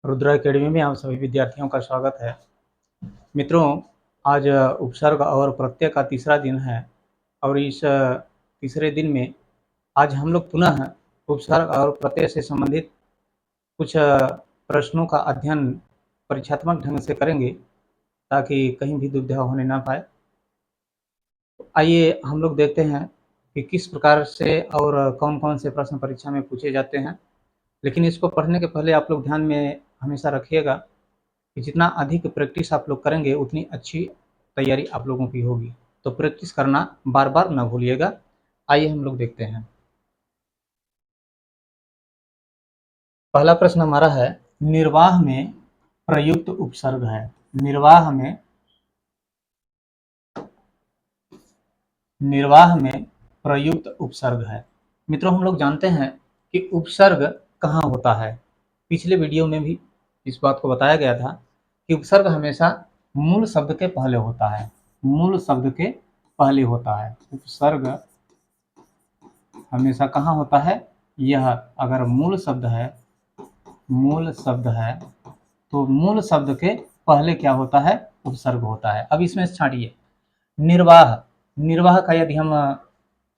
Rudra academy में आप सभी विद्यार्थियों का स्वागत है। मित्रों, आज उपसर्ग और प्रत्यय का तीसरा दिन है और इस तीसरे दिन में आज हम लोग पुनः उपसर्ग और प्रत्यय से संबंधित कुछ प्रश्नों का अध्ययन परीक्षात्मक ढंग से करेंगे ताकि कहीं भी दुविधा होने ना पाए। आइए हम लोग देखते हैं कि किस प्रकार से और कौन-कौन से प्रश्न परीक्षा में पूछे जाते हैं। लेकिन इसको पढ़ने के पहले आप लोग ध्यान में हमेशा रखिएगा कि जितना अधिक प्रैक्टिस आप लोग करेंगे उतनी अच्छी तैयारी आप लोगों की होगी। तो प्रैक्टिस करना बार-बार ना भूलिएगा। आइए हम लोग देखते हैं। पहला प्रश्न हमारा है, निर्वाह में प्रयुक्त उपसर्ग है। निर्वाह में प्रयुक्त उपसर्ग है। मित्रों, हम लोग जानते हैं कि उपसर्ग कहाँ होता है। पिछले वीडियो में भी इस बात को बताया गया था कि उपसर्ग हमेशा मूल शब्द के पहले होता है। मूल शब्द के पहले होता है उपसर्ग। हमेशा कहाँ होता है? यह अगर मूल शब्द है तो मूल शब्द के पहले क्या होता है? उपसर्ग होता है। अब इसमें से छांटिए। निर्वाह, निर्वाह का यदि हम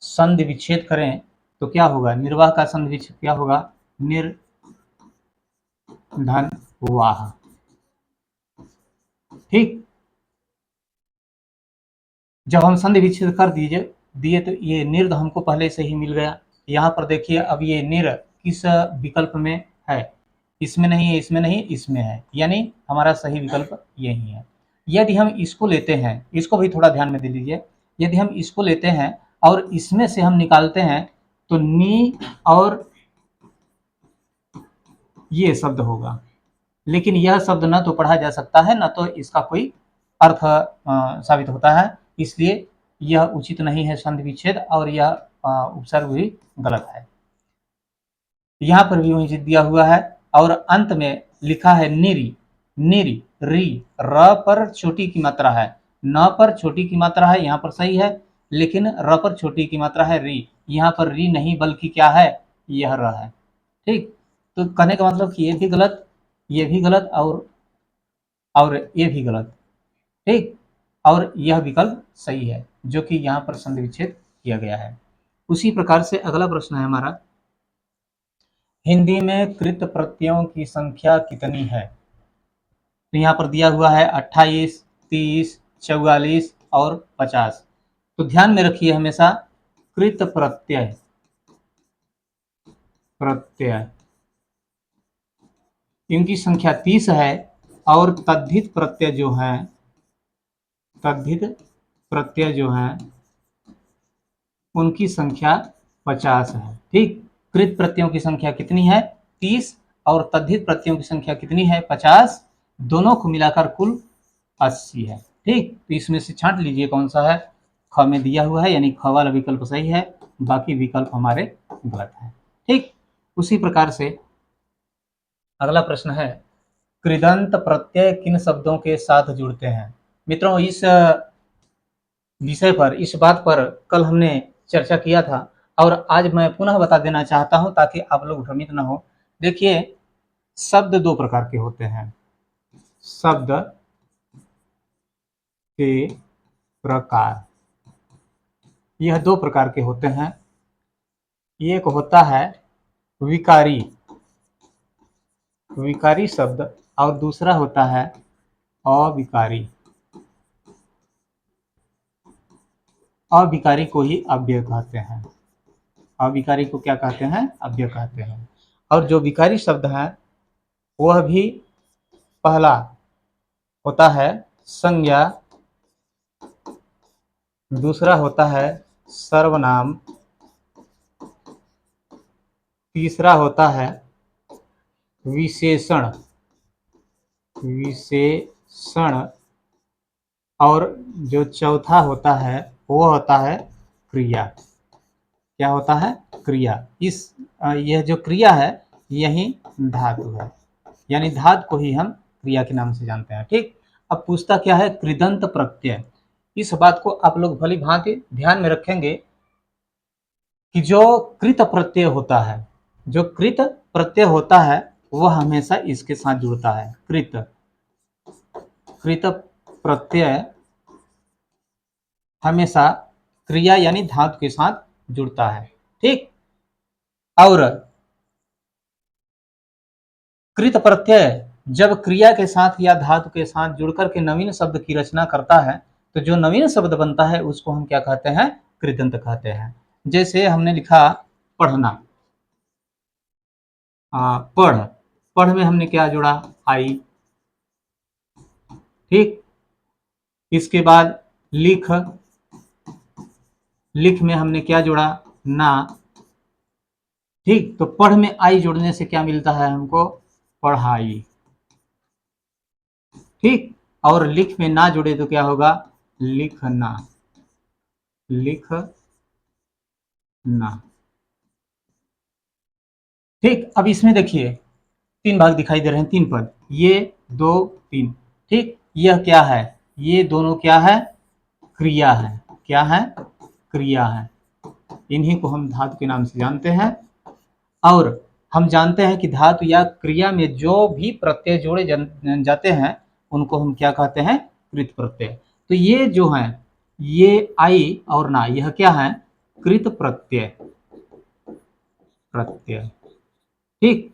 संधि विच्छेद करें तो क्या होगा? निर्वाह का संधि विच्छेद क्या होगा? निर्धनवाह। ठीक, जब हम संधि विच्छेद कर दिए तो ये निर्ध हमको पहले से ही मिल गया। यहाँ पर देखिए, अब ये निर किस विकल्प में है? इसमें नहीं है, इसमें नहीं, इसमें है, यानी हमारा सही विकल्प यही है। यदि हम इसको लेते हैं, इसको भी थोड़ा ध्यान में दे लीजिए। यदि हम इसको लेते हैं और इसमें से हम निकालते हैं तो नी और ये शब्द होगा, लेकिन यह शब्द न तो पढ़ा जा सकता है न तो इसका कोई अर्थ साबित होता है, इसलिए यह उचित नहीं है संधि विच्छेद, और यह उपसर्ग भी गलत है। यहाँ पर भी वही दिया हुआ है और अंत में लिखा है निरी, निरी, री, र पर छोटी की मात्रा है, न पर छोटी की मात्रा है, यहाँ पर सही है, लेकिन र पर छोटी की मात्रा है री, यहाँ पर री नहीं बल्कि क्या है? यह र है। ठीक, तो कहने का मतलब कि ये भी गलत, ये भी गलत और ये भी गलत। ठीक, और यह विकल्प सही है जो कि यहाँ पर संधि विच्छेद किया गया है। उसी प्रकार से अगला प्रश्न है हमारा, हिंदी में कृत प्रत्ययों की संख्या कितनी है? तो यहाँ पर दिया हुआ है 28, 30, 44 और 50। तो ध्यान में रखिए हमेशा, कृत प्रत्यय इनकी संख्या 30 है और तद्धित प्रत्यय जो है उनकी संख्या 50 है। ठीक, कृत प्रत्ययों की संख्या कितनी है? 30 और तद्धित प्रत्ययों की संख्या कितनी है? 50। दोनों को मिलाकर कुल 80 है। ठीक, तो इसमें से छांट लीजिए कौन सा है। ख में दिया हुआ है, यानी ख वाला विकल्प सही है, बाकी विकल्प हमारे गलत है। ठीक, उसी प्रकार से अगला प्रश्न है, कृदंत प्रत्यय किन शब्दों के साथ जुड़ते हैं? मित्रों, इस विषय पर, इस बात पर कल हमने चर्चा किया था और आज मैं पुनः बता देना चाहता हूं ताकि आप लोग भ्रमित न हो। देखिए, शब्द दो प्रकार के होते हैं। शब्द के प्रकार, यह दो प्रकार के होते हैं। एक होता है विकारी शब्द और दूसरा होता है अविकारी। अविकारी को ही अव्यय कहते हैं। अविकारी को क्या कहते हैं? अव्यय कहते हैं। और जो विकारी शब्द है वह भी पहला होता है संज्ञा, दूसरा होता है सर्वनाम, तीसरा होता है विशेषण और जो चौथा होता है वो होता है क्रिया। क्या होता है? क्रिया। यह जो क्रिया है यही धातु है, यानी धातु को ही हम क्रिया के नाम से जानते हैं। ठीक, अब पूछता क्या है? कृदंत प्रत्यय। इस बात को आप लोग भली भांति ध्यान में रखेंगे कि जो कृत प्रत्यय होता है, वह हमेशा इसके साथ जुड़ता है। कृत कृत प्रत्यय हमेशा क्रिया यानी धातु के साथ जुड़ता है। ठीक। और कृत प्रत्यय जब क्रिया के साथ या धातु के साथ जुड़कर के नवीन शब्द की रचना करता है, तो जो नवीन शब्द बनता है उसको हम क्या कहते हैं? कृदंत कहते हैं। जैसे हमने लिखा पढ़ना, पढ़, पढ़ में हमने क्या जोड़ा? आई। ठीक। इसके बाद लिख, लिख में हमने क्या जोड़ा? ना। ठीक। तो पढ़ में आई जोड़ने से क्या मिलता है हमको? पढ़ाई। ठीक। और लिख में ना जुड़े तो क्या होगा? लिखना, लिखना। ठीक। अब इसमें देखिए तीन भाग दिखाई दे रहे हैं, तीन पद, ये दो तीन। ठीक। यह क्या है? ये दोनों क्या है? क्रिया है। क्या है? क्रिया है। इन्हीं को हम धातु के नाम से जानते हैं। और हम जानते हैं कि धातु या क्रिया में जो भी प्रत्यय जोड़े जाते हैं उनको हम क्या कहते हैं? कृत प्रत्यय। तो ये जो है, ये आई और ना, यह क्या है? कृत प्रत्यय। प्रत्यय। ठीक।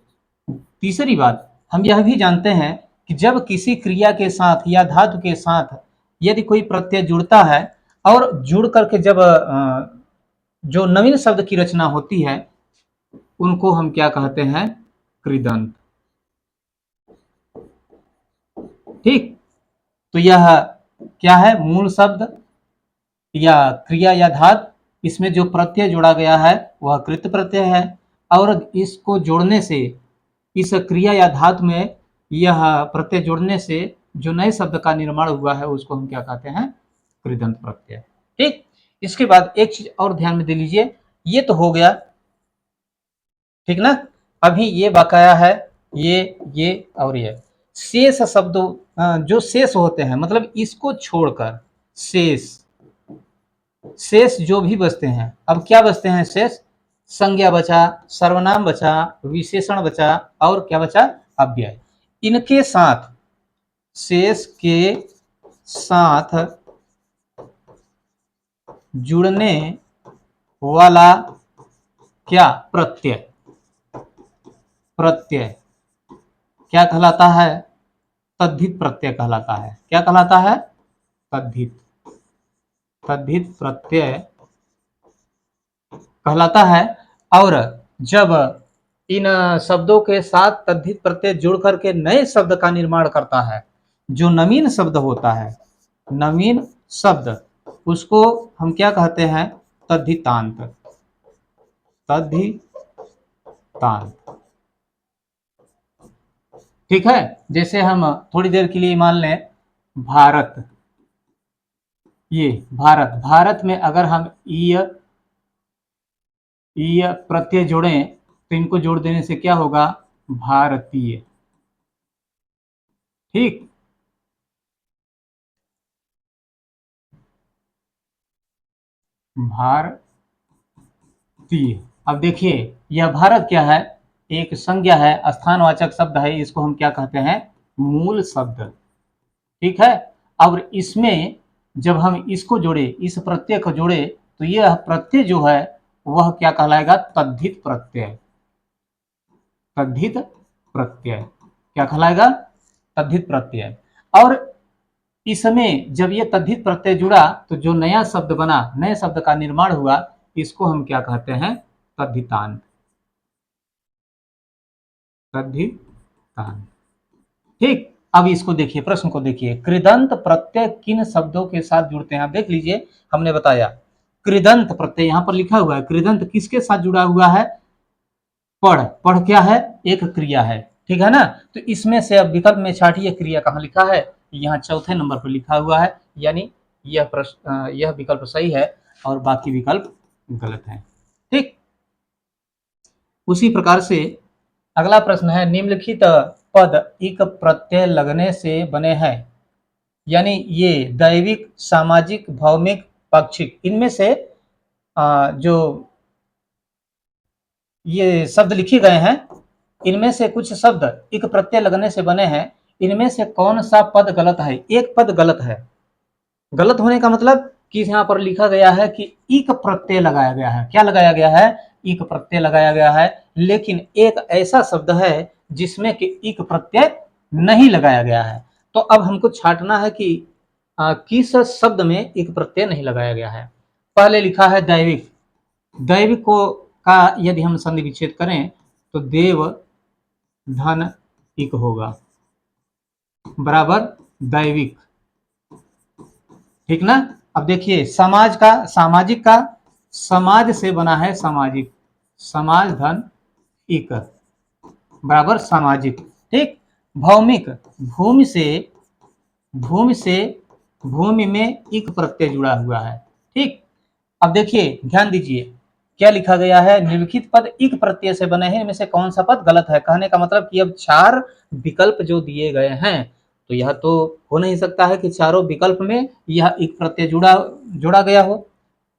तीसरी बात, हम यह भी जानते हैं कि जब किसी क्रिया के साथ या धातु के साथ यदि कोई प्रत्यय जुड़ता है और जुड़ करके जब जो नवीन शब्द की रचना होती है उनको हम क्या कहते हैं? कृदंत। ठीक। तो यह क्या है? मूल शब्द या क्रिया या धातु, इसमें जो प्रत्यय जोड़ा गया है वह कृत प्रत्यय है, और इसको जोड़ने से, इस क्रिया या धातु में यह प्रत्यय जोड़ने से जो नए शब्द का निर्माण हुआ है उसको हम क्या कहते हैं? कृदंत प्रत्यय। ठीक। इसके बाद एक चीज और ध्यान में दे लीजिए, ये तो हो गया, ठीक ना? अभी ये बकाया है, ये और ये शेष शब्दों, जो शेष होते हैं, मतलब इसको छोड़कर शेष, शेष जो भी बचते हैं, अब क्या बचते हैं? शेष। संज्ञा बचा, सर्वनाम बचा, विशेषण बचा, और क्या बचा? अव्यय। इनके साथ, शेष के साथ जुड़ने वाला क्या? प्रत्यय। प्रत्यय क्या कहलाता है? तद्धित प्रत्यय कहलाता है। क्या कहलाता है? तद्धित। तद्धित प्रत्यय कहलाता है। और जब इन शब्दों के साथ तद्धित प्रत्यय जुड़ करके नए शब्द का निर्माण करता है, जो नवीन शब्द होता है, नवीन शब्द, उसको हम क्या कहते हैं? तद्धितांत। तद्धितांत। ठीक है। जैसे हम थोड़ी देर के लिए मान लें भारत, ये भारत, भारत में अगर हम ईय प्रत्यय जोड़ें तो इनको जोड़ देने से क्या होगा? भारतीय। ठीक। भारतीय। अब देखिए यह भारत क्या है? एक संज्ञा है, स्थानवाचक शब्द है, इसको हम क्या कहते हैं? मूल शब्द। ठीक है। और इसमें जब हम इसको जोड़े, इस प्रत्यय को जोड़े, तो यह प्रत्यय जो है वह क्या कहलाएगा? तद्धित प्रत्यय। तद्धित प्रत्यय क्या कहलाएगा? तद्धित प्रत्यय। और इसमें जब ये तद्धित प्रत्यय जुड़ा तो जो नया शब्द बना, नए शब्द का निर्माण हुआ, इसको हम क्या कहते हैं? तद्धितांत। तद्धितांत। ठीक। अब इसको देखिए, प्रश्न को देखिए, कृदंत प्रत्यय किन शब्दों के साथ जुड़ते हैं? आप देख लीजिए, हमने बताया कृदंत प्रत्यय, यहां पर लिखा हुआ है कृदंत किसके साथ जुड़ा हुआ है? पढ़। पढ़ क्या है? एक क्रिया है। ठीक है ना? तो इसमें से अब विकल्प में छांटिए, क्रिया कहाँ लिखा है? यहाँ चौथे नंबर पर लिखा हुआ है, यानी यह प्रश्न, यह विकल्प सही है और बाकी विकल्प गलत है। ठीक। उसी प्रकार से अगला प्रश्न है, निम्नलिखित पद इक प्रत्यय लगने से बने हैं, यानी ये दैविक, सामाजिक, भौमिक, पाक्षिक, इनमें से जो ये शब्द लिखे गए हैं इनमें से कुछ शब्द इक प्रत्यय लगने से बने हैं, इनमें से कौन सा पद गलत है? एक पद गलत है। गलत होने का मतलब कि यहाँ पर लिखा गया है कि इक प्रत्यय लगाया गया है। क्या लगाया गया है? इक प्रत्यय लगाया गया है। लेकिन एक ऐसा शब्द है जिसमें कि इक प्रत्यय नहीं लगाया गया है। तो अब हमको छांटना है कि किस शब्द में इक प्रत्यय नहीं लगाया गया है। पहले लिखा है दैविक। दैविक को का यदि हम संधि विच्छेद करें तो देव धन इक होगा बराबर दैविक। ठीक ना। अब देखिए समाज का, सामाजिक का, समाज से बना है सामाजिक, समाज धन इक बराबर सामाजिक। ठीक। भौमिक, भूमि से, भूमि से, भूमि में इक प्रत्यय जुड़ा हुआ है। ठीक। अब देखिए ध्यान दीजिए क्या लिखा गया है, निम्नलिखित पद इक प्रत्यय से बने हैं, इनमें से कौन सा पद गलत है? कहने का मतलब कि अब चार विकल्प जो दिए गए हैं तो यह तो हो नहीं सकता है कि चारों विकल्प में यह इक प्रत्यय जोड़ा गया हो।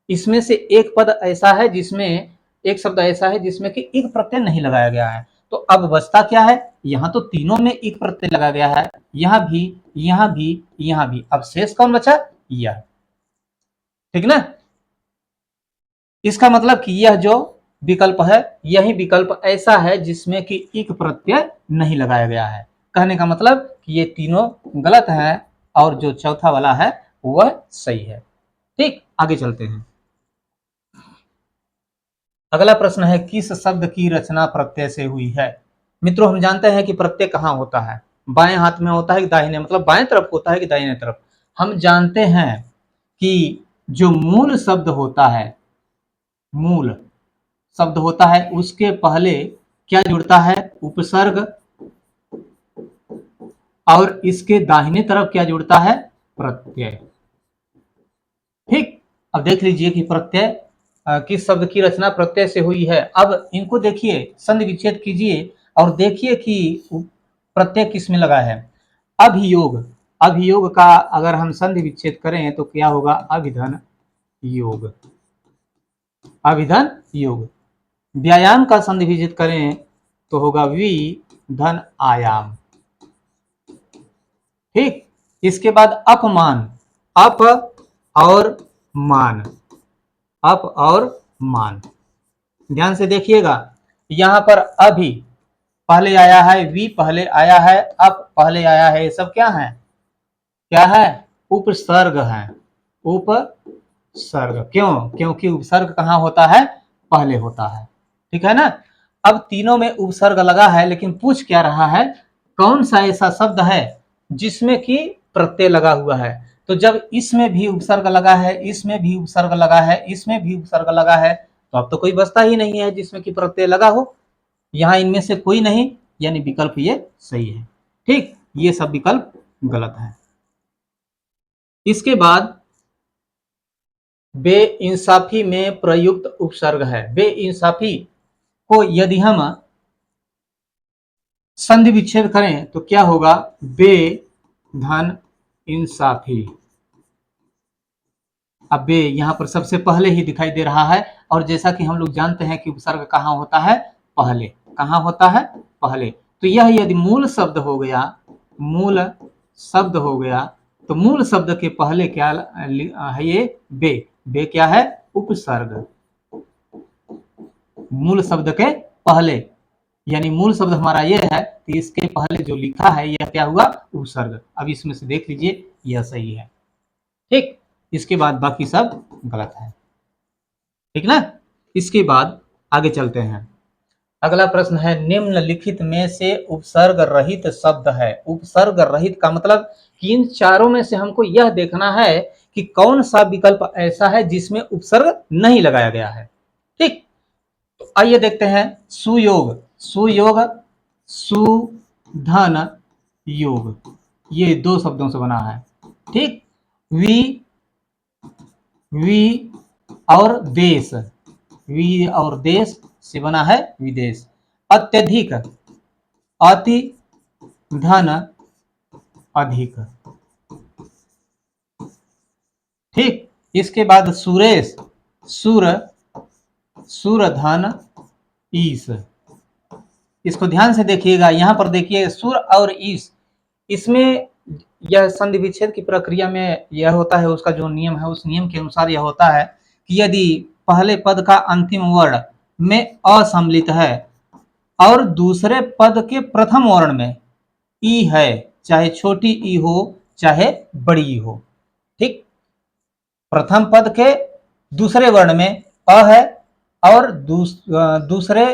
इसमें से एक पद ऐसा है जिसमें, एक शब्द ऐसा है जिसमें कि इक प्रत्यय नहीं लगाया गया है। तो अब बचता क्या है? यहाँ तो तीनों में इक प्रत्यय लगाया गया है, यहाँ भी, यहाँ भी, यहाँ भी। अब शेष कौन बचा? यह। ठीक ना। इसका मतलब कि यह जो विकल्प है यही विकल्प ऐसा है जिसमें कि इक प्रत्यय नहीं लगाया गया है। कहने का मतलब कि ये तीनों गलत हैं और जो चौथा वाला है वह सही है। ठीक। आगे चलते हैं। अगला प्रश्न है किस शब्द की रचना प्रत्यय से हुई है? मित्रों हम जानते हैं कि प्रत्यय कहाँ होता है, बाएं हाथ में होता है कि दाहिने, मतलब बाएं तरफ होता है कि दाहिने तरफ। हम जानते हैं कि जो मूल शब्द होता है, मूल शब्द होता है उसके पहले क्या जुड़ता है? उपसर्ग। और इसके दाहिने तरफ क्या जुड़ता है? प्रत्यय। ठीक। अब देख लीजिए कि प्रत्यय किस शब्द की रचना प्रत्यय से हुई है। अब इनको देखिए, संधि विच्छेद कीजिए और देखिए कि प्रत्यय किस में लगा है। अभियोग, अभियोग का अगर हम संधि विच्छेद करें तो क्या होगा? अभिधन योग, अभिधन योग। व्यायाम का संधि विच्छेद करें तो होगा वि धन आयाम। ठीक। इसके बाद अपमान, अप और मान, अप और मान। ध्यान से देखिएगा यहां पर अभी पहले आया है, वी पहले आया है, अप पहले आया है, ये सब क्या है? क्या है? उपसर्ग है, उपसर्ग। क्यों? क्योंकि उपसर्ग कहां होता है? पहले होता है। ठीक है ना। अब तीनों में उपसर्ग लगा है लेकिन पूछ क्या रहा है? कौन सा ऐसा शब्द है जिसमें कि प्रत्यय लगा हुआ है? तो जब इसमें भी उपसर्ग लगा है, इसमें भी उपसर्ग लगा है, इसमें भी उपसर्ग लगा है, तो अब तो कोई बचता ही नहीं है जिसमें कि प्रत्यय लगा हो। यहाँ इनमें से कोई नहीं, यानी विकल्प ये सही है। ठीक। ये सब विकल्प गलत है। इसके बाद बेइंसाफी में प्रयुक्त उपसर्ग है। बेइंसाफी को यदि हम संधि विच्छेद करें तो क्या होगा? बे धन इंसाफी। अब बे यहाँ पर सबसे पहले ही दिखाई दे रहा है और जैसा कि हम लोग जानते हैं कि उपसर्ग कहाँ होता है? पहले। कहाँ होता है? पहले। तो यह यदि मूल शब्द हो गया, मूल शब्द हो गया, तो मूल शब्द के पहले क्या है? ये बे। बे क्या है? उपसर्ग। मूल शब्द के पहले, यानी मूल शब्द हमारा ये है कि इसके पहले जो लिखा है यह क्या हुआ? उपसर्ग। अब इसमें से देख लीजिए यह सही है। ठीक। इसके बाद बाकी सब गलत है। ठीक ना। इसके बाद आगे चलते हैं। अगला प्रश्न है निम्नलिखित में से उपसर्ग रहित शब्द है। उपसर्ग रहित का मतलब कि इन चारों में से हमको यह देखना है कि कौन सा विकल्प ऐसा है जिसमें उपसर्ग नहीं लगाया गया है। ठीक। तो आइए देखते हैं। सुयोग, सुयोग, सुधन योग, ये दो शब्दों से बना है। ठीक। वी, वी और देश, वी और देश से बना है विदेश। अत्यधिक, अति धन अधिक। ठीक। इसके बाद सुरेश, सुर, सुर धन ईश। इसको ध्यान से देखिएगा। यहाँ पर देखिए सुर और ईस, इसमें यह संधि विच्छेद की प्रक्रिया में यह होता है, उसका जो नियम है उस नियम के अनुसार यह होता है कि यदि पहले पद का अंतिम वर्ण में अ सम्मिलित है और दूसरे पद के प्रथम वर्ण में ई है, चाहे छोटी ई हो चाहे बड़ी ई हो, ठीक। प्रथम पद के दूसरे वर्ण में अ है और दूसरे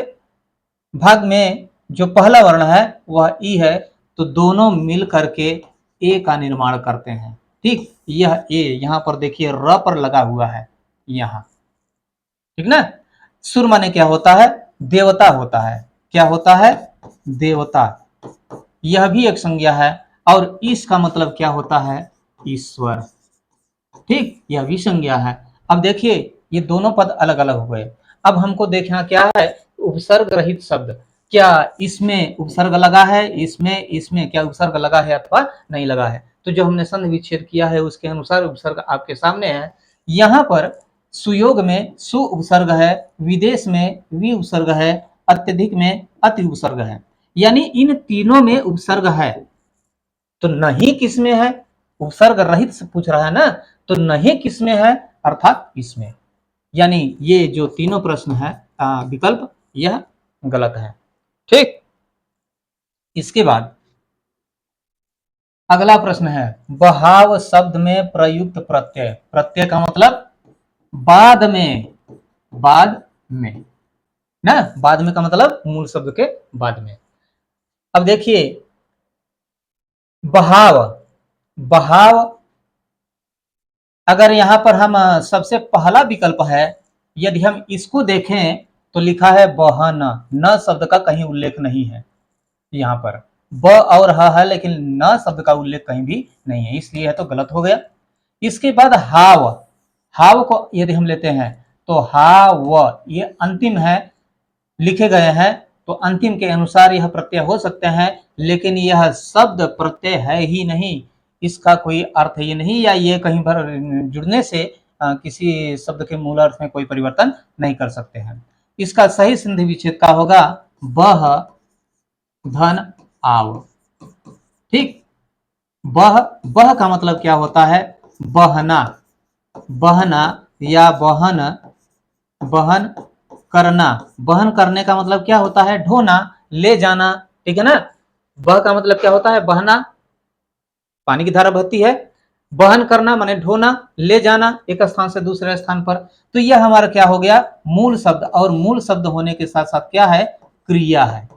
भाग में जो पहला वर्ण है वह ई है, तो दोनों मिल करके ए का निर्माण करते हैं, ठीक। यह ए यहाँ पर देखिए र पर लगा हुआ है यहाँ, ठीक ना। सुर माने क्या होता है? देवता होता है। क्या होता है? देवता। यह भी एक संज्ञा है। और इस का मतलब क्या होता है? ईश्वर, ठीक। यह भी संज्ञा है। अब देखिए ये दोनों पद अलग अलग हो गए। अब हमको देखना क्या है? उपसर्ग रहित शब्द, क्या इसमें उपसर्ग लगा है? इसमें क्या उपसर्ग लगा है अथवा नहीं लगा है? तो जो हमने संधि विच्छेद किया है उसके अनुसार उपसर्ग आपके सामने है। यहाँ पर सुयोग में सु उपसर्ग है, विदेश में वि उपसर्ग है, अत्यधिक में अति उपसर्ग है, यानी इन तीनों में उपसर्ग है। तो नहीं किसमें है? उपसर्ग रहित से पूछ रहा है ना, तो नहीं किसमें है? अर्थात इसमें। यानी ये जो तीनों प्रश्न है विकल्प, यह गलत है, ठीक। इसके बाद अगला प्रश्न है बहाव शब्द में प्रयुक्त प्रत्यय। प्रत्यय का मतलब बाद में, बाद में ना, बाद में का मतलब मूल शब्द के बाद में। अब देखिए बहाव, बहाव अगर यहाँ पर हम सबसे पहला विकल्प है, यदि हम इसको देखें तो लिखा है बहन, न शब्द का कहीं उल्लेख नहीं है। यहाँ पर ब और ह है लेकिन न शब्द का उल्लेख कहीं भी नहीं है, इसलिए यह तो गलत हो गया। इसके बाद हाव, हाव को यदि हम लेते हैं तो हाव ये अंतिम है, लिखे गए हैं, तो अंतिम के अनुसार यह प्रत्यय हो सकते हैं, लेकिन यह शब्द प्रत्यय है ही नहीं, इसका कोई अर्थ ये नहीं, या ये कहीं पर जुड़ने से किसी शब्द के मूल अर्थ में कोई परिवर्तन नहीं कर सकते हैं। इसका सही संधि विच्छेद का होगा बह धन आव, ठीक। बह, बह का मतलब क्या होता है? बहना, बहना या बहन, बहन करना। बहन करने का मतलब क्या होता है? ढोना, ले जाना, ठीक है ना। बह का मतलब क्या होता है? बहना, पानी की धारा बहती है। बहन करना माने ढोना, ले जाना एक स्थान से दूसरे स्थान पर। तो यह हमारा क्या हो गया? मूल शब्द। और मूल शब्द होने के साथ साथ क्या है? क्रिया है,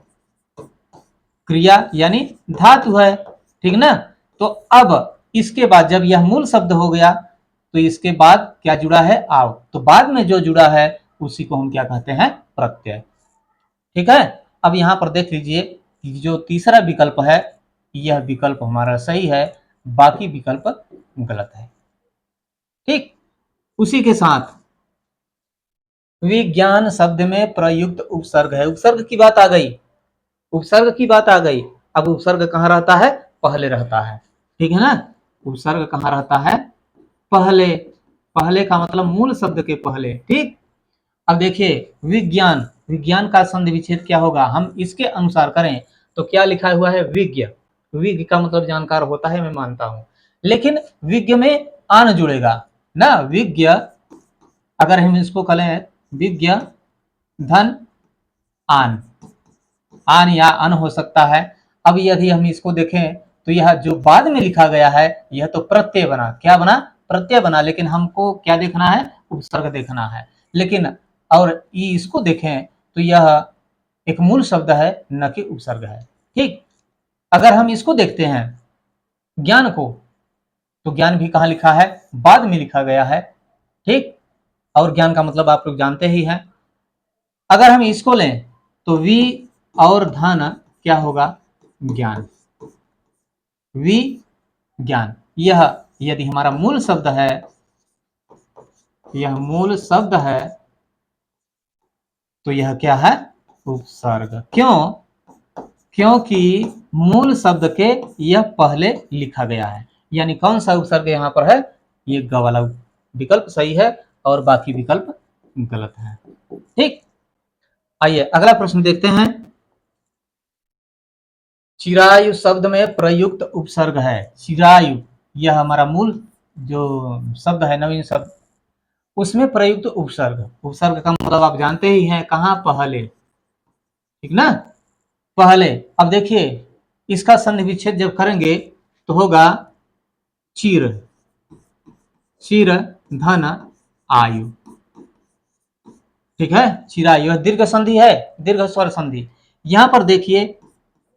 क्रिया यानी धातु है, ठीक ना। तो अब इसके बाद जब यह मूल शब्द हो गया तो इसके बाद क्या जुड़ा है? आव। तो बाद में जो जुड़ा है उसी को हम क्या कहते हैं? प्रत्यय, ठीक है। अब यहां पर देख लीजिए कि जो तीसरा विकल्प है यह विकल्प हमारा सही है, बाकी विकल्प गलत है, ठीक। उसी के साथ विज्ञान शब्द में प्रयुक्त उपसर्ग है। उपसर्ग की बात आ गई, उपसर्ग की बात आ गई। अब उपसर्ग कहाँ रहता है? पहले रहता है, ठीक है ना। उपसर्ग कहाँ रहता है? पहले। पहले का मतलब मूल शब्द के पहले, ठीक। अब देखिए विज्ञान, विज्ञान का संधि विच्छेद क्या होगा? हम इसके अनुसार करें तो क्या लिखा हुआ है? विज्ञ। विज्ञ का मतलब जानकार होता है, मैं मानता हूं, लेकिन विज्ञ में आन जुड़ेगा ना। विज्ञ अगर हम इसको कहें विज्ञ धन आन, आन या अन हो सकता है। अब यदि हम इसको देखें तो यह जो बाद में लिखा गया है यह तो प्रत्यय बना। क्या बना? प्रत्यय बना। लेकिन हमको क्या देखना है? उपसर्ग देखना है। लेकिन और इसको देखें तो यह एक मूल शब्द है, न कि उपसर्ग है, ठीक। अगर हम इसको देखते हैं ज्ञान को, तो ज्ञान भी कहाँ लिखा है? बाद में लिखा गया है, ठीक। और ज्ञान का मतलब आप लोग जानते ही हैं। अगर हम इसको लें तो वी और धन क्या होगा? ज्ञान, वि ज्ञान। यह यदि हमारा मूल शब्द है, यह मूल शब्द है, तो यह क्या है? उपसर्ग। क्यों? क्योंकि मूल शब्द के यह पहले लिखा गया है। यानी कौन सा उपसर्ग यहाँ पर है? ये ग वाला विकल्प सही है और बाकी विकल्प गलत है, ठीक। आइए अगला प्रश्न देखते हैं। चिरायु शब्द में प्रयुक्त उपसर्ग है। चिरायु यह हमारा मूल जो शब्द है, नवीन शब्द, उसमें प्रयुक्त उपसर्ग। उपसर्ग का मतलब आप जानते ही हैं, कहाँ, पहले, ठीक ना, पहले। अब देखिए इसका संधि विच्छेद जब करेंगे तो होगा चिर, चिर धन आयु, ठीक है। चिरायु दीर्घ संधि है, दीर्घ स्वर संधि। यहां पर देखिए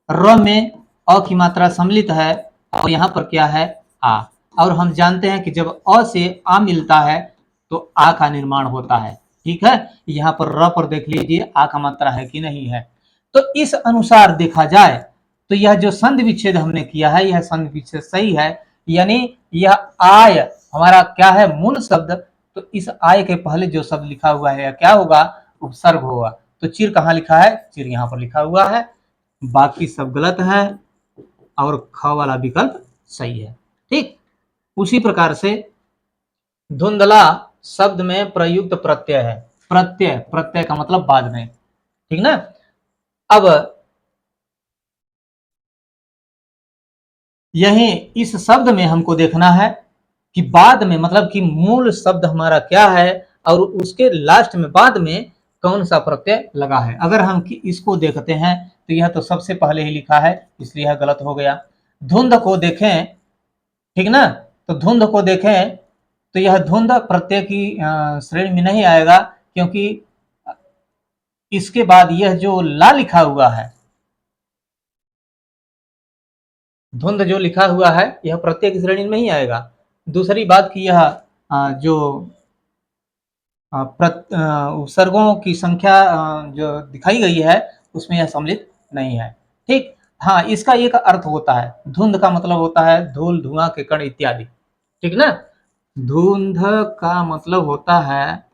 र में अ की मात्रा सम्मिलित है और यहाँ पर क्या है, आ। और हम जानते हैं कि जब अ से आ मिलता है तो आ का निर्माण होता है, ठीक है। यहाँ पर र पर देख लीजिए आ का मात्रा है कि नहीं है। तो इस अनुसार देखा जाए तो यह जो संधि विच्छेद हमने किया है, यह संधि विच्छेद सही है। यानी यह आय हमारा क्या है, मूल शब्द। तो इस आय के पहले जो शब्द लिखा हुआ है क्या होगा, उपसर्ग होगा। तो चिर कहाँ लिखा है, चिर यहाँ पर लिखा हुआ है, बाकी सब गलत है और ख वाला विकल्प सही है, ठीक। उसी प्रकार से धुंधला शब्द में प्रयुक्त प्रत्यय है। प्रत्यय, प्रत्यय का मतलब बाद में, ठीक ना। अब यही इस शब्द में हमको देखना है कि बाद में मतलब कि मूल शब्द हमारा क्या है और उसके लास्ट में बाद में कौन सा प्रत्यय लगा है। अगर हम इसको देखते हैं तो यह तो सबसे पहले ही लिखा है, इसलिए यह गलत हो गया। धुंध को देखें, ठीक ना, तो धुंध को देखें तो यह धुंध प्रत्यय की श्रेणी में नहीं आएगा, क्योंकि इसके बाद यह जो ला लिखा हुआ है, धुंध जो लिखा हुआ है यह प्रत्यय की श्रेणी में ही आएगा। दूसरी बात की यह जो उपसर्गों की संख्या जो दिखाई गई है उसमें यह सम्मिलित नहीं है, ठीक। हाँ, इसका एक अर्थ होता है, धुंध का मतलब होता है धूल, धुआं के कण इत्यादि, ठीक ना। धुंध का मतलब होता है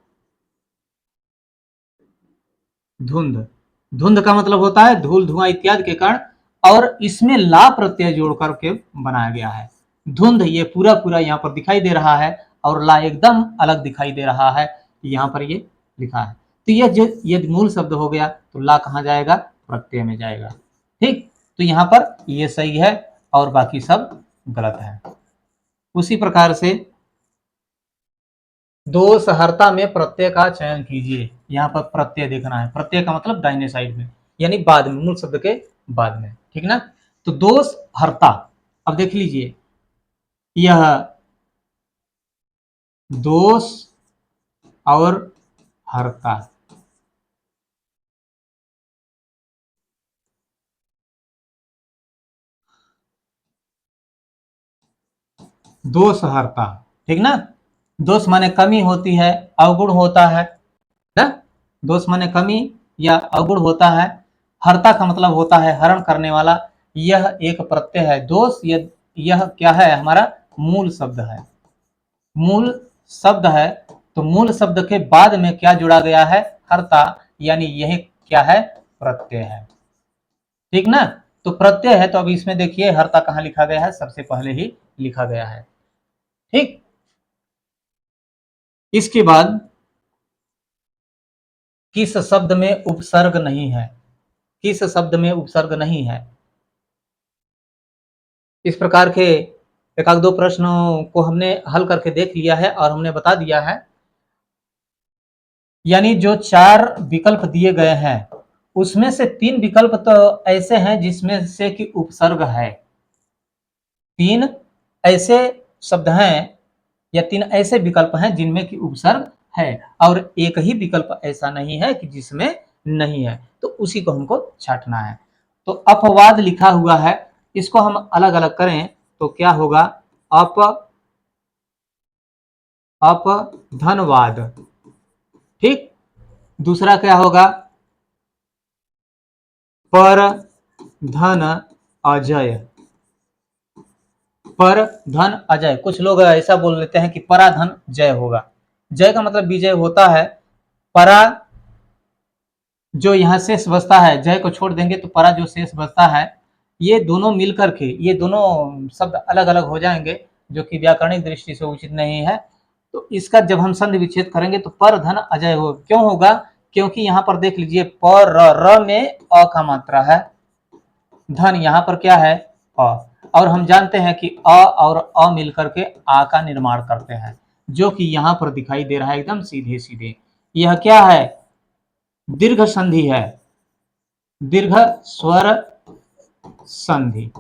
धुंध, धुंध का मतलब होता है धूल, धुआं इत्यादि के कण, और इसमें ला प्रत्यय जोड़ करके बनाया गया है। धुंध ये पूरा पूरा यहाँ पर दिखाई दे रहा है और ला एकदम अलग दिखाई दे रहा है, यहाँ पर ये लिखा है। तो यह जो यदि मूल शब्द हो गया तो ला कहाँ जाएगा, प्रत्यय में जाएगा, ठीक। तो यहाँ पर ये सही है और बाकी सब गलत है। उसी प्रकार से दोषहर्ता में प्रत्यय का चयन कीजिए। यहाँ पर प्रत्यय देखना है, प्रत्यय का मतलब दाहिने साइड में, यानी बाद में, मूल शब्द के बाद में, ठीक ना। तो दोषहर्ता, अब देख लीजिए यह दोष और हर्ता, दोषहर्ता, ठीक ना। दोष माने कमी होती है, अवगुण होता है ना। दोष माने कमी या अवगुण होता है। हर्ता का मतलब होता है हरण करने वाला। यह एक प्रत्यय है। दोष यह क्या है, हमारा मूल शब्द है, मूल शब्द है। तो मूल शब्द के बाद में क्या जुड़ा गया है, हर्ता, यानी यही क्या है, प्रत्यय है, ठीक ना। तो प्रत्यय है तो अब इसमें देखिए हर्ता कहाँ लिखा गया है, सबसे पहले ही लिखा गया है, ठीक। इसके बाद किस शब्द में उपसर्ग नहीं है, किस शब्द में उपसर्ग नहीं है। इस प्रकार के एक आध दो प्रश्नों को हमने हल करके देख लिया है और हमने बता दिया है। यानी जो 4 विकल्प दिए गए हैं उसमें से 3 विकल्प तो ऐसे हैं जिसमें से कि उपसर्ग है। 3 ऐसे शब्द हैं या 3 ऐसे विकल्प हैं जिनमें कि उपसर्ग है और एक ही विकल्प ऐसा नहीं है कि जिसमें नहीं है, तो उसी को हमको छांटना है। तो अपवाद लिखा हुआ है, इसको हम अलग अलग करें तो क्या होगा, अपधनवाद, ठीक। दूसरा क्या होगा, पर धन अजय, पर धन अजय। कुछ लोग ऐसा बोल लेते हैं कि पराधन जय होगा। जय का मतलब विजय होता है, परा जो यहाँ शेष बचता है, जय को छोड़ देंगे तो परा जो शेष बचता है, ये दोनों मिलकर के ये दोनों शब्द अलग अलग हो जाएंगे, जो कि व्याकरणिक दृष्टि से उचित नहीं है। तो इसका जब हम संधि विच्छेद करेंगे तो पर धन अजय हो, क्यों होगा, क्योंकि यहाँ पर देख लीजिए पर र में अ का मात्रा है, धन यहाँ पर क्या है, अ, और हम जानते हैं कि अ और अ मिलकर के आ का निर्माण करते हैं, जो कि यहाँ पर दिखाई दे रहा है एकदम सीधे सीधे। यह क्या है, दीर्घ संधि है, दीर्घ स्वर संधि।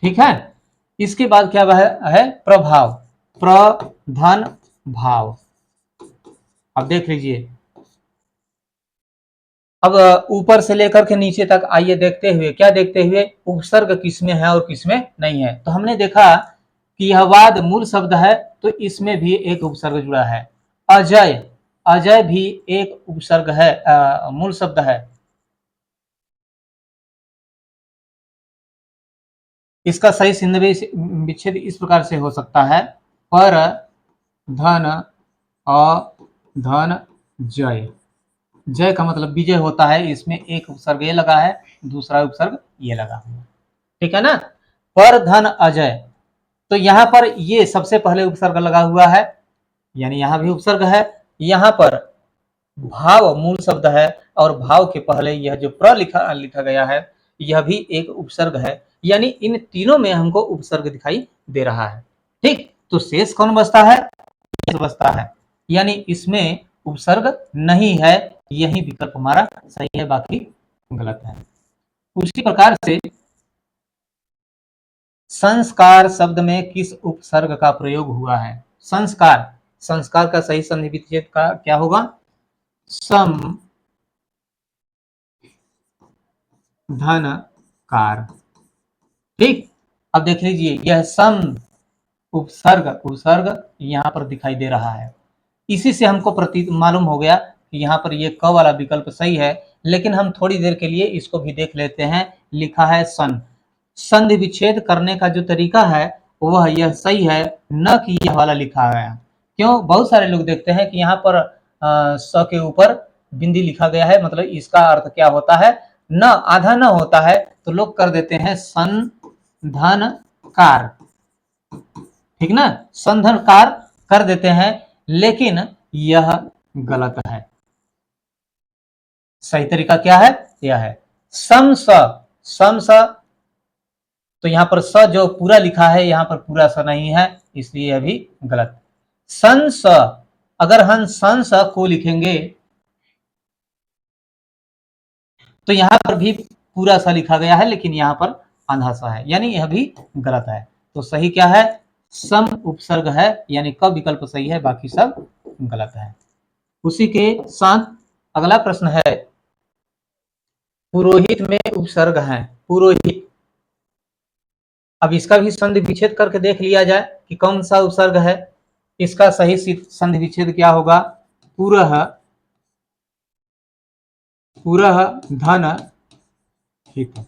ठीक है, इसके बाद क्या है प्रभाव, प्रधन भाव। अब देख लीजिए, अब ऊपर से लेकर के नीचे तक आइए देखते हुए, क्या देखते हुए, उपसर्ग किसमें है और किसमें नहीं है। तो हमने देखा कि यह वाद मूल शब्द है, तो इसमें भी एक उपसर्ग जुड़ा है। अजय, अजय भी एक उपसर्ग है, मूल शब्द है। इसका सही सिंधवी विच्छेद इस प्रकार से हो सकता है, पर धन अ धन जय। जय का मतलब विजय होता है, इसमें एक उपसर्ग ये लगा है, दूसरा उपसर्ग ये लगा हुआ, ठीक है ना। पर धन अजय, तो यहाँ पर ये सबसे पहले उपसर्ग लगा हुआ है, यानी यहाँ भी उपसर्ग है। यहाँ पर भाव मूल शब्द है, और भाव के पहले यह जो प्र लिखा गया है, यह भी एक उपसर्ग है, यानी इन तीनों में हमको उपसर्ग दिखाई दे रहा है। ठीक, तो शेष कौन बचता है, बचता है, यानी इसमें उपसर्ग नहीं है, यही विकल्प हमारा सही है, बाकी गलत है। उसी प्रकार से संस्कार शब्द में किस उपसर्ग का प्रयोग हुआ है। संस्कार, संस्कार का सही संधि विच्छेद का क्या होगा, सम धन कार। ठीक, अब देख लीजिए, यह सम उपसर्ग, उपसर्ग यहाँ पर दिखाई दे रहा है। इसी से हमको प्रतीत मालूम हो गया कि यहाँ पर ये क वाला विकल्प सही है, लेकिन हम थोड़ी देर के लिए इसको भी देख लेते हैं। लिखा है सन, संधि विच्छेद करने का जो तरीका है वह यह सही है, न कि यह वाला लिखा गया। क्यों, बहुत सारे लोग देखते हैं कि यहाँ पर स के ऊपर बिंदी लिखा गया है, मतलब इसका अर्थ क्या होता है, न आधा न होता है, तो लोग कर देते हैं सन धन कार, ठीक ना, संधन कार कर देते हैं, लेकिन यह गलत है। सही तरीका क्या है, यह है सम स, सम स। तो यहाँ पर स जो पूरा लिखा है, यहाँ पर पूरा स नहीं है, इसलिए यह भी गलत। सन स, अगर हम सन स को लिखेंगे तो यहाँ पर भी पूरा सा लिखा गया है, लेकिन यहाँ पर आधा सा है, यानी यह भी गलत है। तो सही क्या है, सम उपसर्ग है, यानी क विकल्प सही है, बाकी सब गलत है। उसी के साथ अगला प्रश्न है, पुरोहित में उपसर्ग है, पुरोहित। अब इसका भी संधि विच्छेद करके देख लिया जाए कि कौन सा उपसर्ग है। इसका सही संधि विच्छेद क्या होगा, पुरह, पुरह धन हित।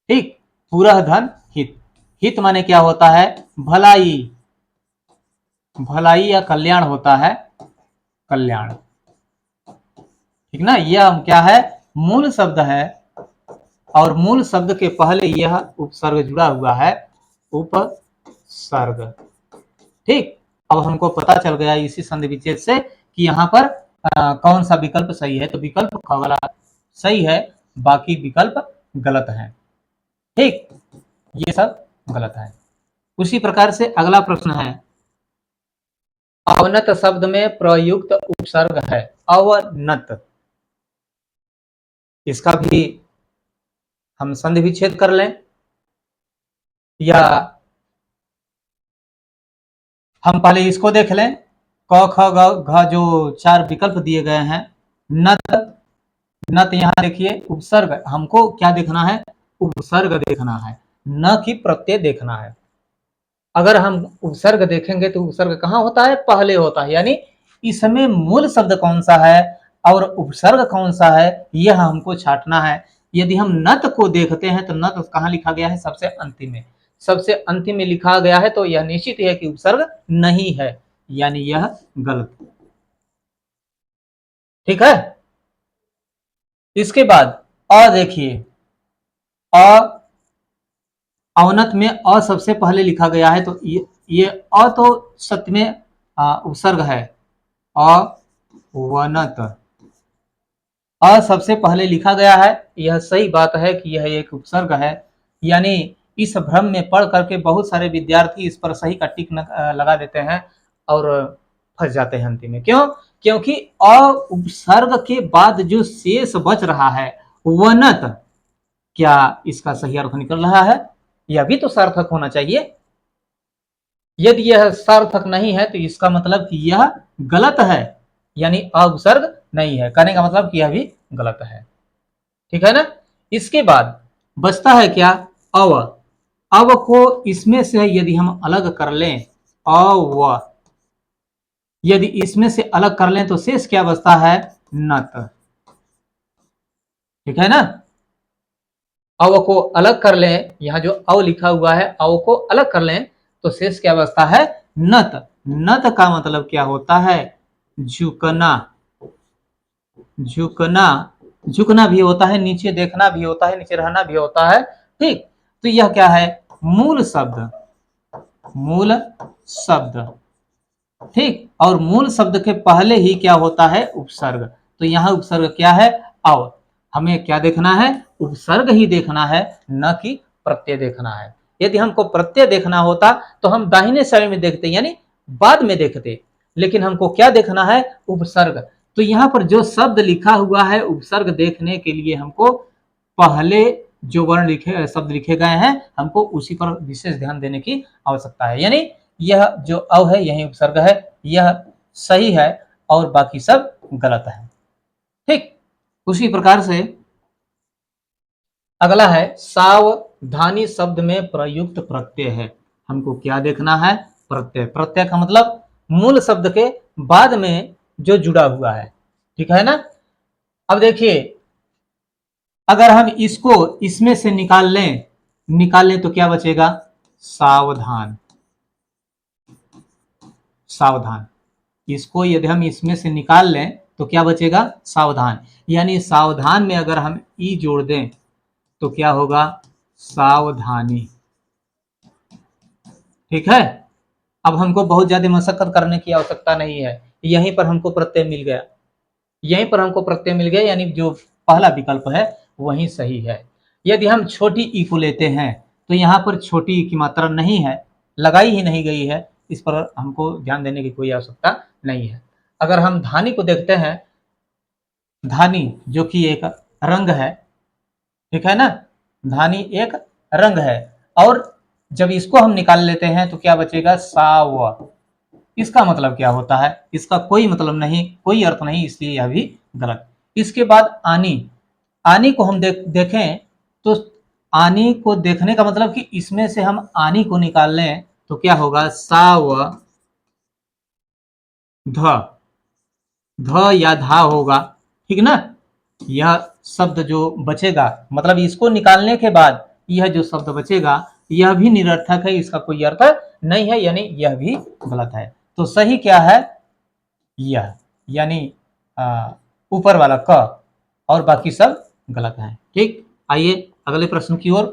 ठीक, पुरह धन हित, हित माने क्या होता है, भलाई, भलाई या कल्याण होता है, कल्याण, ठीक ना। यह क्या है, मूल शब्द है, और मूल शब्द के पहले यह उपसर्ग जुड़ा हुआ है, उपसर्ग। ठीक, अब हमको पता चल गया इसी संधि विच्छेद से कि यहाँ पर कौन सा विकल्प सही है। तो विकल्प ख वाला सही है, बाकी विकल्प गलत है। ठीक, ये सब गलत है। उसी प्रकार से अगला प्रश्न है, अवनत शब्द में प्रयुक्त उपसर्ग है, अवनत। इसका भी हम संधि विच्छेद कर लें, या हम पहले इसको देख लें। क ख ग घ जो 4 विकल्प दिए गए हैं, नत, नत यहाँ देखिए उपसर्ग, हमको क्या देखना है, उपसर्ग देखना है, न कि प्रत्यय देखना है। अगर हम उपसर्ग देखेंगे तो उपसर्ग कहाँ होता है, पहले होता है, यानी इसमें मूल शब्द कौन सा है और उपसर्ग कौन सा है, यह हमको छांटना है। यदि हम नत को देखते हैं तो नत कहाँ लिखा गया है, सबसे अंतिम में, सबसे अंतिम में लिखा गया है, तो यह निश्चित है कि उपसर्ग नहीं है, यानी यह गलत। ठीक है, इसके बाद अ देखिए, अ अवनत में अ सबसे पहले लिखा गया है, तो ये अ तो सत्य में उपसर्ग है, अवनत। अ सबसे पहले लिखा गया है, यह सही बात है कि यह एक उपसर्ग है, यानी इस भ्रम में पढ़ करके बहुत सारे विद्यार्थी इस पर सही का टिक लगा देते हैं और फंस जाते हैं अंतिम में। क्यों? क्योंकि अ उपसर्ग के बाद जो शेष बच रहा है वनत, क्या इसका सही अर्थ निकल रहा है? यह भी तो सार्थक होना चाहिए। यदि यह सार्थक नहीं है तो इसका मतलब कि यह गलत है, यानी अ उपसर्ग नहीं है। कहने का मतलब कि यह भी गलत है। ठीक है ना? इसके बाद बचता है क्या? अव। अव को इसमें से यदि हम अलग कर लें, अव, यदि इसमें से अलग कर लें तो शेष क्या बचता है? नत। ठीक है ना? अव को अलग कर लें, यहां जो अव लिखा हुआ है अव को अलग कर लें तो शेष क्या बचता है? नत। नत का मतलब क्या होता है? झुकना। झुकना, झुकना भी होता है, नीचे देखना भी होता है, नीचे रहना भी होता है। ठीक, तो यह क्या है? मूल शब्द। मूल शब्द। ठीक, और मूल शब्द के पहले ही क्या होता है? उपसर्ग। तो यहाँ उपसर्ग क्या है? अव। हमें क्या देखना है? उपसर्ग ही देखना है, न कि प्रत्यय देखना है। यदि हमको प्रत्यय देखना होता तो हम दाहिने समय में देखते, यानी बाद में देखते, लेकिन हमको क्या देखना है? उपसर्ग। तो यहाँ पर जो शब्द लिखा हुआ है उपसर्ग देखने के लिए हमको पहले जो वर्ण लिखे शब्द लिखे गए हैं हमको उसी पर विशेष ध्यान देने की आवश्यकता है। यानी यह जो अव है यही उपसर्ग है, यह सही है और बाकी सब गलत है। ठीक, उसी प्रकार से अगला है सावधानी शब्द में प्रयुक्त प्रत्यय है। हमको क्या देखना है? प्रत्यय। प्रत्यय का मतलब मूल शब्द के बाद में जो जुड़ा हुआ है। ठीक है ना? अब देखिए, अगर हम इसको इसमें से निकाल लें तो क्या बचेगा? सावधान। सावधान। इसको यदि हम इसमें से निकाल लें तो क्या बचेगा? सावधान। यानी सावधान में अगर हम ई जोड़ दें तो क्या होगा? सावधानी। ठीक है? अब हमको बहुत ज्यादा मशक्कत करने की आवश्यकता नहीं है, यहीं पर हमको प्रत्यय मिल गया। यहीं पर हमको प्रत्यय मिल गया, यानी जो पहला विकल्प है वही सही है। यदि हम छोटी ई को लेते हैं तो यहाँ पर छोटी ई की मात्रा नहीं है, लगाई ही नहीं गई है, इस पर हमको ध्यान देने की कोई आवश्यकता नहीं है। अगर हम धानी को देखते हैं, धानी जो कि एक रंग है, ठीक है ना? धानी एक रंग है, और जब इसको हम निकाल लेते हैं तो क्या बचेगा? साव। इसका मतलब क्या होता है? इसका कोई मतलब नहीं, कोई अर्थ नहीं, इसलिए यह भी गलत। इसके बाद आनी। आनी को हम देखें तो आनी को देखने का मतलब कि इसमें से हम आनी को निकाल लें तो क्या होगा? साव ध। ध या धा होगा। ठीक ना? यह शब्द जो बचेगा, मतलब इसको निकालने के बाद यह जो शब्द बचेगा यह भी निरर्थक है, इसका कोई अर्थ नहीं है, यानी यह भी गलत है। तो सही क्या है? यह, यानी ऊपर वाला क, और बाकी सब गलत है। ठीक, आइए अगले प्रश्न की ओर।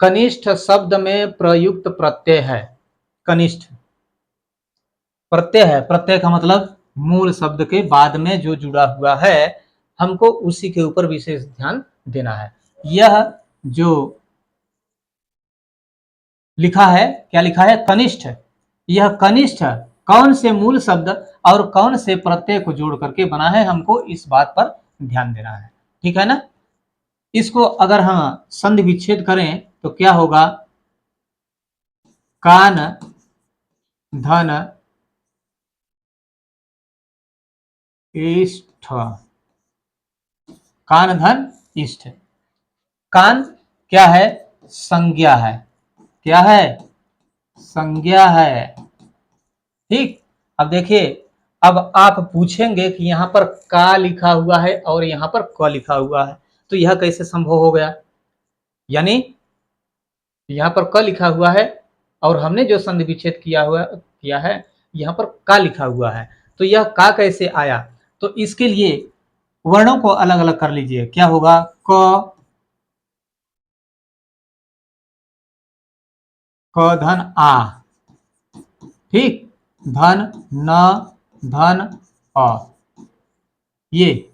कनिष्ठ शब्द में प्रयुक्त प्रत्यय है। कनिष्ठ प्रत्यय है, प्रत्यय का मतलब मूल शब्द के बाद में जो जुड़ा हुआ है, हमको उसी के ऊपर विशेष ध्यान देना है। यह जो लिखा है, क्या लिखा है? कनिष्ठ। यह कनिष्ठ कौन से मूल शब्द और कौन से प्रत्यय को जोड़ करके बना है, हमको इस बात पर ध्यान देना है। ठीक है ना? इसको अगर हम संधि विच्छेद करें तो क्या होगा? कान धन इष्ठ। कान धन इष्ठ। कान क्या है? संज्ञा है। क्या है? संज्ञा है। ठीक, अब देखिए, अब आप पूछेंगे कि यहां पर का लिखा हुआ है और यहां पर क लिखा हुआ है, तो यह कैसे संभव हो गया? यानी यहां पर क लिखा हुआ है और हमने जो संधि विच्छेद किया है यहां पर का लिखा हुआ है, तो यह का कैसे आया? तो इसके लिए वर्णों को अलग अलग कर लीजिए। क्या होगा? क, क धन आ। ठीक, धन न, धन अ। ये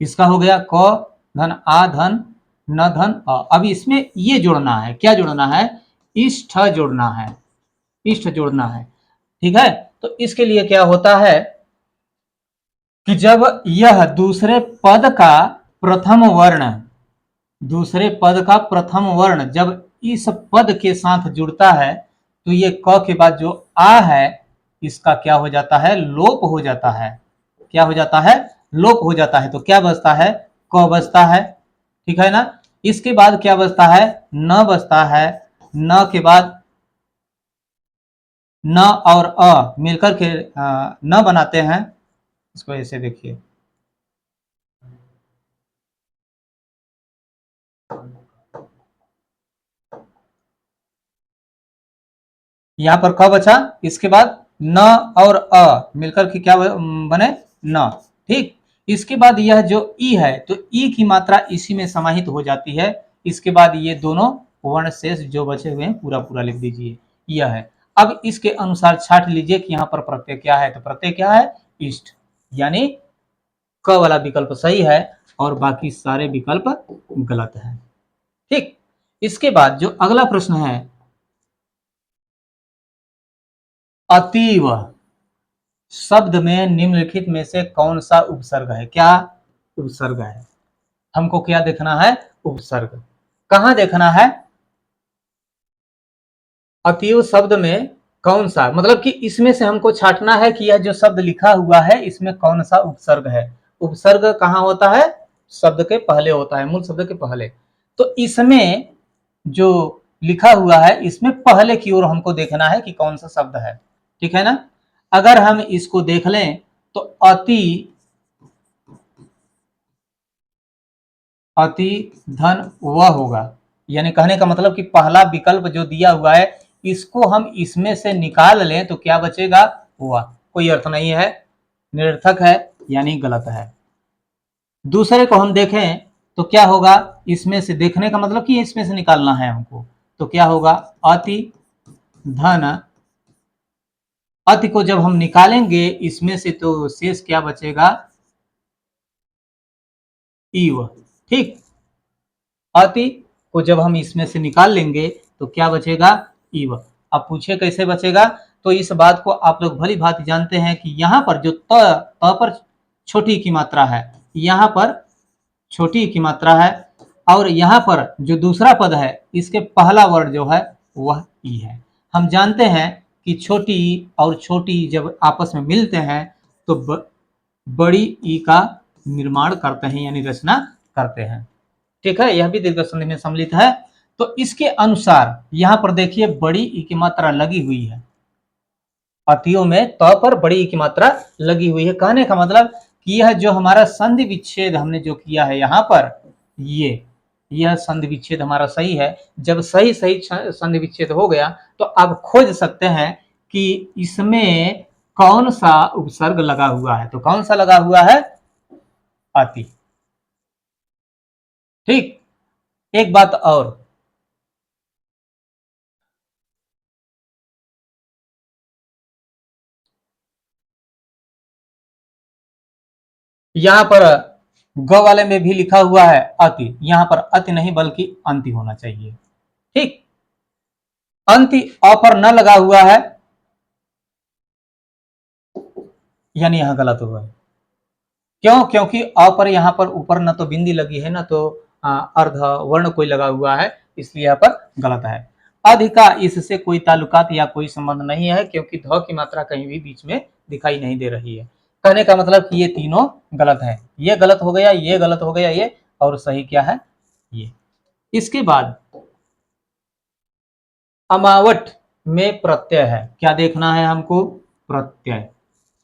इसका हो गया क धन आ धन न धन अ। अब इसमें ये जोड़ना है, क्या जोड़ना है, इष्ठ जोड़ना है, इष्ठ जोड़ना है। ठीक है, तो इसके लिए क्या होता है कि जब यह दूसरे पद का प्रथम वर्ण, दूसरे पद का प्रथम वर्ण जब इस पद के साथ जुड़ता है तो ये क के बाद जो आ है इसका क्या हो जाता है, लोप हो जाता है। क्या हो जाता है, लोप हो जाता है। तो क्या बचता है, क बचता है। ठीक है ना, इसके बाद क्या बचता है, न बचता है। न के बाद न और अ मिलकर के न बनाते हैं। इसको ऐसे देखिए, यहां पर क बचा, इसके बाद न और अ मिलकर के क्या बने, न। ठीक, इसके बाद यह जो ई है तो ई की मात्रा इसी में समाहित हो जाती है। इसके बाद ये दोनों वर्ण शेष जो बचे हुए हैं पूरा पूरा लिख दीजिए, यह है। अब इसके अनुसार छाट लीजिए कि यहाँ पर प्रत्यय क्या है, तो प्रत्यय क्या है, इष्ट, यानी क वाला विकल्प सही है और बाकी सारे विकल्प गलत है। ठीक, इसके बाद जो अगला प्रश्न है, अतीव शब्द में निम्नलिखित में से कौन सा उपसर्ग है, क्या उपसर्ग है। हमको क्या देखना है, उपसर्ग। कहां देखना है, अतीव शब्द में कौन सा, मतलब कि इसमें से हमको छांटना है कि यह जो शब्द लिखा हुआ है इसमें कौन सा उपसर्ग है। उपसर्ग कहां होता है, शब्द के पहले होता है, मूल शब्द के पहले। तो इसमें जो लिखा हुआ है इसमें पहले की ओर हमको देखना है कि कौन सा शब्द है। ठीक है ना, अगर हम इसको देख लें तो अति, अति धन वह होगा, यानी कहने का मतलब कि पहला विकल्प जो दिया हुआ है इसको हम इसमें से निकाल लें तो क्या बचेगा, वह। कोई अर्थ नहीं है, निरर्थक है, यानी गलत है। दूसरे को हम देखें तो क्या होगा, इसमें से देखने का मतलब कि इसमें से निकालना है हमको, तो क्या होगा, अति धन, अति को जब हम निकालेंगे इसमें से तो शेष क्या बचेगा, इव। ठीक, अति को जब हम इसमें से निकाल लेंगे तो क्या बचेगा, इव। अब पूछे कैसे बचेगा, तो इस बात को आप लोग भली भांति जानते हैं कि यहाँ पर जो त पर छोटी की मात्रा है, यहाँ पर छोटी की मात्रा है, और यहाँ पर जो दूसरा पद है इसके पहला वर्ण जो है वह ई है। हम जानते हैं कि छोटी और छोटी जब आपस में मिलते हैं तो बड़ी ई का निर्माण करते हैं, यानी रचना करते हैं। ठीक है, यह भी दीर्घ संधि में सम्मिलित है। तो इसके अनुसार यहाँ पर देखिए बड़ी ई की मात्रा लगी हुई है, अतियों में त पर बड़ी ई की मात्रा लगी हुई है। कहने का मतलब कि यह जो हमारा संधि विच्छेद हमने जो किया है यहाँ पर, यह संधि विच्छेद हमारा सही है। जब सही सही संधि विच्छेद हो गया तो आप खोज सकते हैं कि इसमें कौन सा उपसर्ग लगा हुआ है, तो कौन सा लगा हुआ है, अति। ठीक, एक बात और, यहां पर ग वाले में भी लिखा हुआ है अति, यहां पर अति नहीं बल्कि अंति होना चाहिए। ठीक, अंति अ पर न लगा हुआ है, यानी यहां गलत हुआ है। क्यों, क्योंकि अ पर यहाँ पर ऊपर न तो बिंदी लगी है, न तो अर्ध वर्ण कोई लगा हुआ है, इसलिए यहाँ पर गलत है। अधिका इससे कोई ताल्लुकात या कोई संबंध नहीं है, क्योंकि ध की मात्रा कहीं भी बीच में दिखाई नहीं दे रही है। कहने का मतलब कि ये तीनों गलत है, ये गलत हो गया, ये गलत हो गया, ये, और सही क्या है, ये। इसके बाद अमावट में प्रत्यय है, क्या देखना है हमको, प्रत्यय।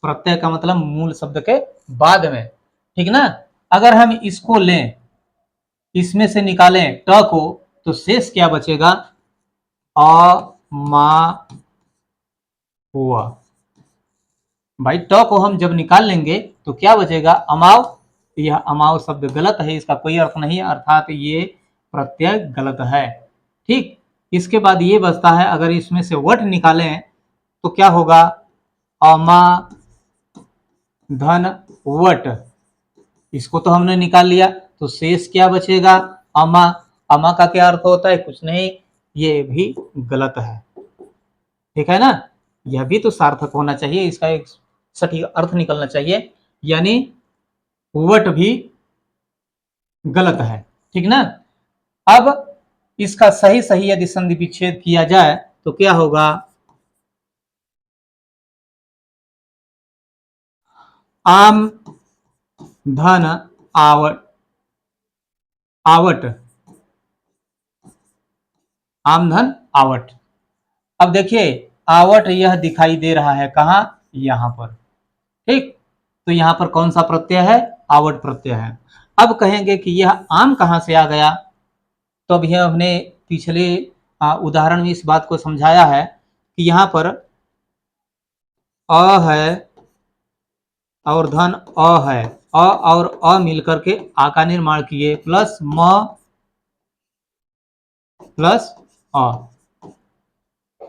प्रत्यय का मतलब मूल शब्द के बाद में। ठीक ना, अगर हम इसको लें, इसमें से निकालें ट को, तो शेष क्या बचेगा, अ मा हुआ। भाई ट को हम जब निकाल लेंगे तो क्या बचेगा, अमाव। यह अमाव शब्द गलत है, इसका कोई अर्थ नहीं है, अर्थात ये प्रत्यय गलत है। ठीक, इसके बाद ये बचता है, अगर इसमें से वट निकालें तो क्या होगा, अमा धन वट। इसको तो हमने निकाल लिया, तो शेष क्या बचेगा? अमा। अमा का क्या अर्थ होता है? कुछ नहीं, ये भी गलत है, ठीक है ना। यह भी तो सार्थक होना चाहिए, इसका एक सटीक अर्थ निकलना चाहिए, यानी वट भी गलत है, ठीक ना। अब इसका सही सही यदि संधि विच्छेद किया जाए तो क्या होगा? आम धन आवट, आवट, आम धन आवट। अब देखिए, आवट यह दिखाई दे रहा है कहां? यहां पर, ठीक। तो यहां पर कौन सा प्रत्यय है? आवट प्रत्यय है। अब कहेंगे कि यह आम कहां से आ गया? तो अब यह हमने पिछले उदाहरण में इस बात को समझाया है कि यहां पर अ है और धन अ है, अ और अ मिलकर के आ का निर्माण किए, प्लस म प्लस अ,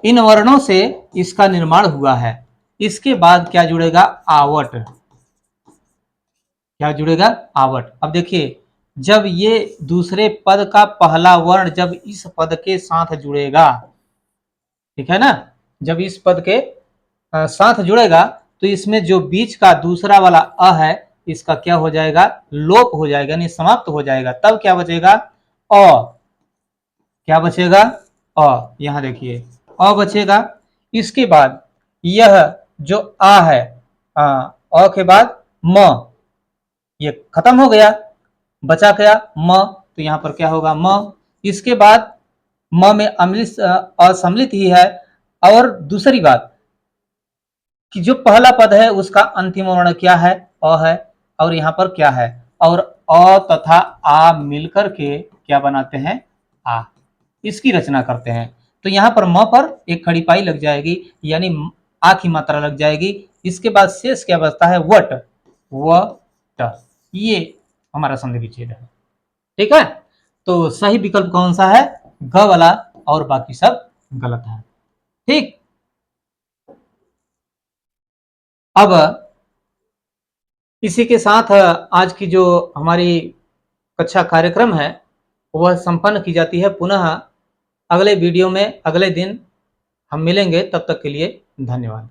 इन वर्णों से इसका निर्माण हुआ है। इसके बाद क्या जुड़ेगा? आवट। क्या जुड़ेगा? आवट। अब देखिए, जब ये दूसरे पद का पहला वर्ण जब इस पद के साथ जुड़ेगा, ठीक है ना, जब इस पद के साथ जुड़ेगा तो इसमें जो बीच का दूसरा वाला अ है, इसका क्या हो जाएगा? लोप हो जाएगा, यानी समाप्त हो जाएगा। तब क्या बचेगा? अ। क्या बचेगा? अ। यहां देखिए, अ बचेगा। इसके बाद यह जो आ है, अ के बाद म, ये खत्म हो गया, बचा क्या? म। तो यहां पर क्या होगा? म। इसके बाद म में अम्लित असम्मिलित ही है। और दूसरी बात कि जो पहला पद है उसका अंतिम वर्ण क्या है? अ है। और यहाँ पर क्या है? और अ तथा आ मिलकर के क्या बनाते हैं? आ। इसकी रचना करते हैं। तो यहाँ पर म पर एक खड़ी पाई लग जाएगी, यानी आ की मात्रा लग जाएगी। इसके बाद शेष क्या बचता है? वट, व ट। ये हमारा संधि विच्छेद है, ठीक है। तो सही विकल्प कौन सा है? ग वाला, और बाकी सब गलत है, ठीक। अब इसी के साथ आज की जो हमारी कक्षा कार्यक्रम है वह संपन्न की जाती है। पुनः अगले वीडियो में अगले दिन हम मिलेंगे, तब तक के लिए धन्यवाद।